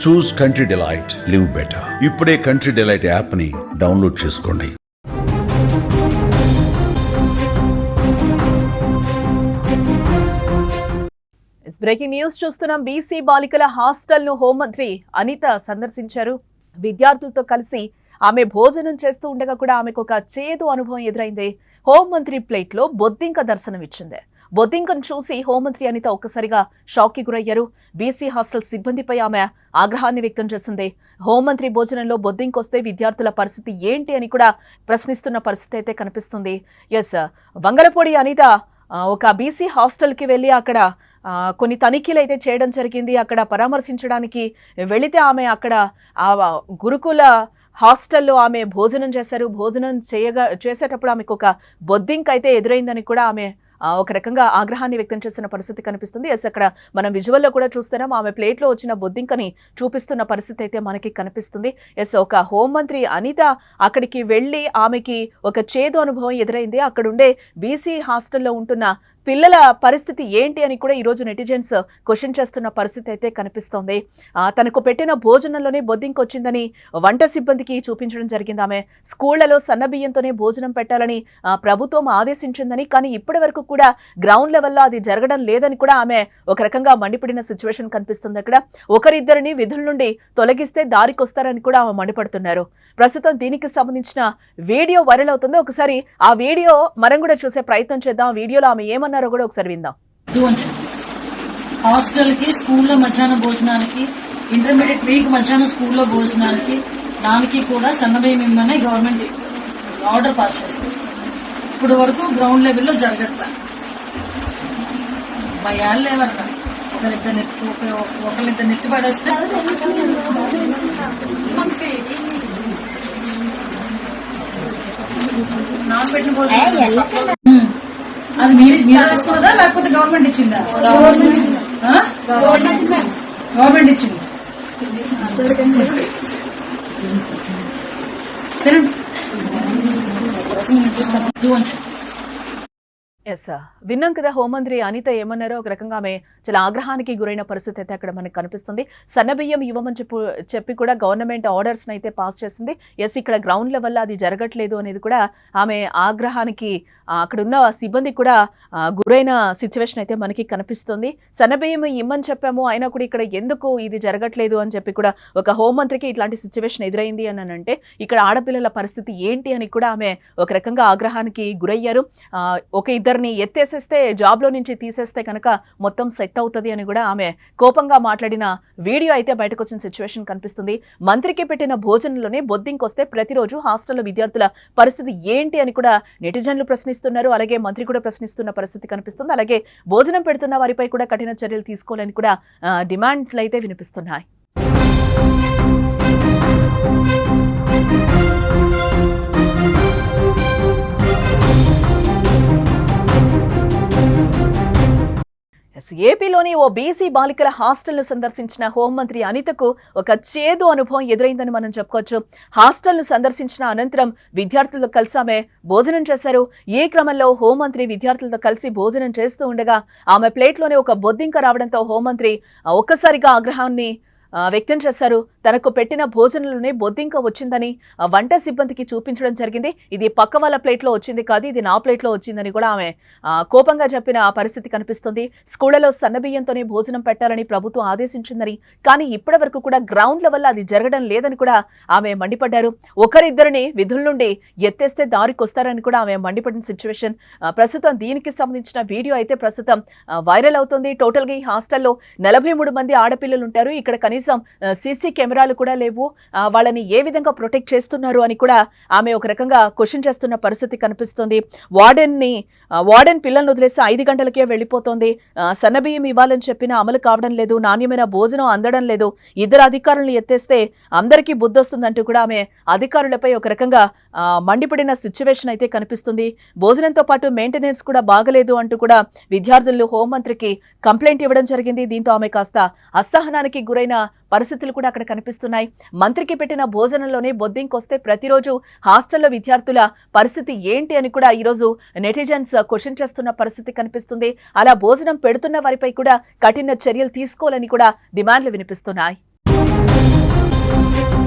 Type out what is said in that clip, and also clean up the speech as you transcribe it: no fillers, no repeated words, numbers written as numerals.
చూస్ country delight, live better. ఇప్పుడే country delight app ని download చేసుకోండి. బ్రేకింగ్ న్యూస్ చూస్తున్నాం. బీసీ బాలికల హాస్టల్ ను హోంమంత్రి అనిత సందర్శించారు. విద్యార్థులతో కలిసి ఆమె భోజనం చేస్తూ ఉండగా కూడా ఆమెకు ఒక చేదు అనుభవం ఎదురైంది. హోంమంత్రి ప్లేట్ లో బొద్దింక దర్శనమిచ్చింది. బొద్దింకను చూసి హోంమంత్రి అనిత ఒక్కసారిగా షాక్ కి గురయ్యారు. బీసీ హాస్టల్ సిబ్బందిపై ఆమె ఆగ్రహాన్ని వ్యక్తం చేసింది. హోంమంత్రి భోజనంలో బొద్దింకొస్తే విద్యార్థుల పరిస్థితి ఏంటి అని కూడా ప్రశ్నిస్తున్న పరిస్థితి అయితే కనిపిస్తుంది. వంగలపూడి అనిత ఒక బీసీ హాస్టల్ కి వెళ్లి అక్కడ కొన్ని తనిఖీలు అయితే చేయడం జరిగింది. అక్కడ పరామర్శించడానికి వెళితే ఆమె అక్కడ గురుకుల హాస్టల్లో ఆమె భోజనం చేశారు. భోజనం చేసేటప్పుడు ఆమెకు ఒక బొద్దింక అయితే ఎదురైందని కూడా ఆమె ఒక రకంగా ఆగ్రహాన్ని వ్యక్తం చేస్తున్న పరిస్థితి కనిపిస్తుంది. అక్కడ మనం విజువల్లో కూడా చూస్తున్నాం. ఆమె ప్లేట్లో వచ్చిన బొద్దింకని చూపిస్తున్న పరిస్థితి అయితే మనకి కనిపిస్తుంది. ఒక హోంమంత్రి అనిత అక్కడికి వెళ్లి ఆమెకి ఒక చేదు అనుభవం ఎదురైంది. అక్కడుండే బీసీ హాస్టల్లో ఉంటున్న పిల్లల పరిస్థితి ఏంటి అని కూడా ఈరోజు నెటిజన్స్ క్వశ్చన్ చేస్తున్న పరిస్థితి అయితే కనిపిస్తోంది. తనకు పెట్టిన భోజనంలోనే బొద్దింక వచ్చిందని వంట సిబ్బందికి చూపించడం జరిగింది. ఆమె స్కూళ్లలో సన్నబియ్యంతోనే భోజనం పెట్టాలని ప్రభుత్వం ఆదేశించిందని, కానీ ఇప్పటి వరకు కూడా గ్రౌండ్ లెవెల్లో అది జరగడం లేదని కూడా ఆమె ఒక రకంగా మండిపడిన సిచ్యువేషన్ కనిపిస్తుంది. అక్కడ ఒకరిద్దరిని విధుల నుండి తొలగిస్తే దారికొస్తారని కూడా ఆమె మండిపడుతున్నారు. ప్రస్తుతం దీనికి సంబంధించిన వీడియో వైరల్ అవుతుంది. ఒకసారి ఆ వీడియో మనం కూడా చూసే ప్రయత్నం చేద్దాం. వీడియోలో ఆమె ఏమన్నారో కూడా ఒకసారి విందాం. హాస్టల్ కి, స్కూల్లో మధ్యాహ్నం భోజనానికి, ఇంటర్మీడియట్ వీక్ మధ్యాహ్నం స్కూల్లో భోజనానికి దానికి కూడా సన్నబియ్యం ఇమ్మని గవర్నమెంట్ ఆర్డర్ పాస్ చేస్తుంది. ఇప్పుడు వరకు గ్రౌండ్ లెవెల్లో జరగట్లా. భయాలు లేవట్లా. ఒకరిద్దరు నెత్తి పడేస్తే నాన్ పెట్టిన భోజనం అది మీరు తీసుకున్నదా లేకపోతే గవర్నమెంట్ ఇచ్చిందా? గవర్నమెంట్ ఇచ్చింది. విన్నాం కదా హోంమంత్రి అనిత ఏమన్నారో. ఒక రకంగా ఆమె చాలా ఆగ్రహానికి గురైన పరిస్థితి అయితే అక్కడ మనకు కనిపిస్తుంది. సన్నబియ్యం ఇవ్వమని చెప్పి కూడా గవర్నమెంట్ ఆర్డర్స్ అయితే పాస్ చేసింది. ఇక్కడ గ్రౌండ్ లెవెల్లో అది జరగట్లేదు అనేది కూడా ఆమె ఆగ్రహానికి అక్కడున్న సిబ్బంది కూడా గురైన సిచ్యువేషన్ అయితే మనకి కనిపిస్తుంది. సన్నబియ్యం ఇమ్మని చెప్పాము, అయినా కూడా ఇక్కడ ఎందుకు ఇది జరగట్లేదు అని చెప్పి కూడా ఒక హోంమంత్రికి ఇట్లాంటి సిచ్యువేషన్ ఎదురైంది అని అంటే ఇక్కడ ఆడపిల్లల పరిస్థితి ఏంటి అని కూడా ఆమె ఒక రకంగా ఆగ్రహానికి గురయ్యారు. ఒక ఇద్దరిని ఎత్తేసేస్తే, జాబ్లో నుంచి తీసేస్తే కనుక మొత్తం సెట్ అవుతుంది అని కూడా ఆమె కోపంగా మాట్లాడిన వీడియో అయితే బయటకు వచ్చిన సిచ్యువేషన్ కనిపిస్తుంది. మంత్రికి పెట్టిన భోజనంలోనే బొద్దింకొస్తే ప్రతిరోజు హాస్టల్లో విద్యార్థుల పరిస్థితి ఏంటి అని కూడా నెటిజన్లు ప్రశ్నిస్తున్నారు. అలాగే మంత్రి కూడా ప్రశ్నిస్తున్న పరిస్థితి కనిపిస్తుంది. అలాగే భోజనం పెడుతున్న వారిపై కూడా కఠిన చర్యలు తీసుకోవాలని కూడా డిమాండ్లు అయితే వినిపిస్తున్నాయి. ఏపీలోని ఓ బీసీ బాలికల హాస్టల్ ను సందర్శించిన హోంమంత్రి అనితకు ఒక చేదు అనుభవం ఎదురైందని మనం చెప్పుకోవచ్చు. హాస్టల్ ను సందర్శించిన అనంతరం విద్యార్థులతో కలిసి ఆమె భోజనం చేశారు. ఈ క్రమంలో హోంమంత్రి విద్యార్థులతో కలిసి భోజనం చేస్తూ ఉండగా ఆమె ప్లేట్లోనే ఒక బొద్దింక రావడంతో హోంమంత్రి ఒక్కసారిగా ఆగ్రహాన్ని వ్యక్తం చేశారు. తనకు పెట్టిన భోజనంలోనే బొద్దింక వచ్చిందని వంట సిబ్బందికి చూపించడం జరిగింది. ఇది పక్క వాళ్ళ ప్లేట్లో వచ్చింది కాదు, ఇది నా ప్లేట్లో వచ్చిందని కూడా ఆమె కోపంగా చెప్పిన పరిస్థితి కనిపిస్తుంది. స్కూళ్లలో సన్నబియ్యంతోనే భోజనం పెట్టాలని ప్రభుత్వం ఆదేశించిందని, కానీ ఇప్పటి వరకు కూడా గ్రౌండ్ లెవెల్లో అది జరగడం లేదని కూడా ఆమె మండిపడ్డారు. ఒకరిద్దరిని విధుల నుండి ఎత్తేస్తే దారికొస్తారని కూడా ఆమె మండిపడిన సిచ్యువేషన్. ప్రస్తుతం దీనికి సంబంధించిన వీడియో అయితే ప్రస్తుతం వైరల్ అవుతుంది. టోటల్ గా ఈ హాస్టల్లో 43 మంది ఆడపిల్లలు ఉంటారు. ఇక్కడ కనీసం సీసీ కెమెరాలు కూడా లేవు. వాళ్ళని ఏ విధంగా ప్రొటెక్ట్ చేస్తున్నారు అని కూడా ఆమె ఒక రకంగా క్వశ్చన్ చేస్తున్న పరిస్థితి కనిపిస్తుంది. వార్డెన్ పిల్లలను వదిలేసి 5 గంటలకే వెళ్ళిపోతుంది. సన్నబియ్యం ఇవ్వాలని చెప్పినా అమలు కావడం లేదు. నాణ్యమైన భోజనం అందడం లేదు. ఇద్దరు అధికారులను ఎత్తేస్తే అందరికీ బుద్ధి వస్తుందంటూ కూడా ఆమె అధికారులపై ఒక రకంగా మండిపడిన సిచ్యువేషన్ అయితే కనిపిస్తుంది. భోజనంతో పాటు మెయింటెనెన్స్ కూడా బాగలేదు అంటూ కూడా విద్యార్థులు హోంమంత్రికి కంప్లైంట్ ఇవ్వడం జరిగింది. దీంతో ఆమె కాస్త అసహనానికి గురైన పరిస్థితులు కూడా అక్కడ కనిపిస్తున్నాయి. మంత్రికి పెట్టిన భోజనంలోనే బొద్దింకొస్తే ప్రతిరోజు హాస్టల్లో విద్యార్థుల పరిస్థితి ఏంటి అని కూడా ఈరోజు నెటిజన్స్ క్వశ్చన్ చేస్తున్న పరిస్థితి కనిపిస్తుంది. అలా భోజనం పెడుతున్న వారిపై కూడా కఠిన చర్యలు తీసుకోవాలని కూడా డిమాండ్లు వినిపిస్తున్నాయి. చేశారు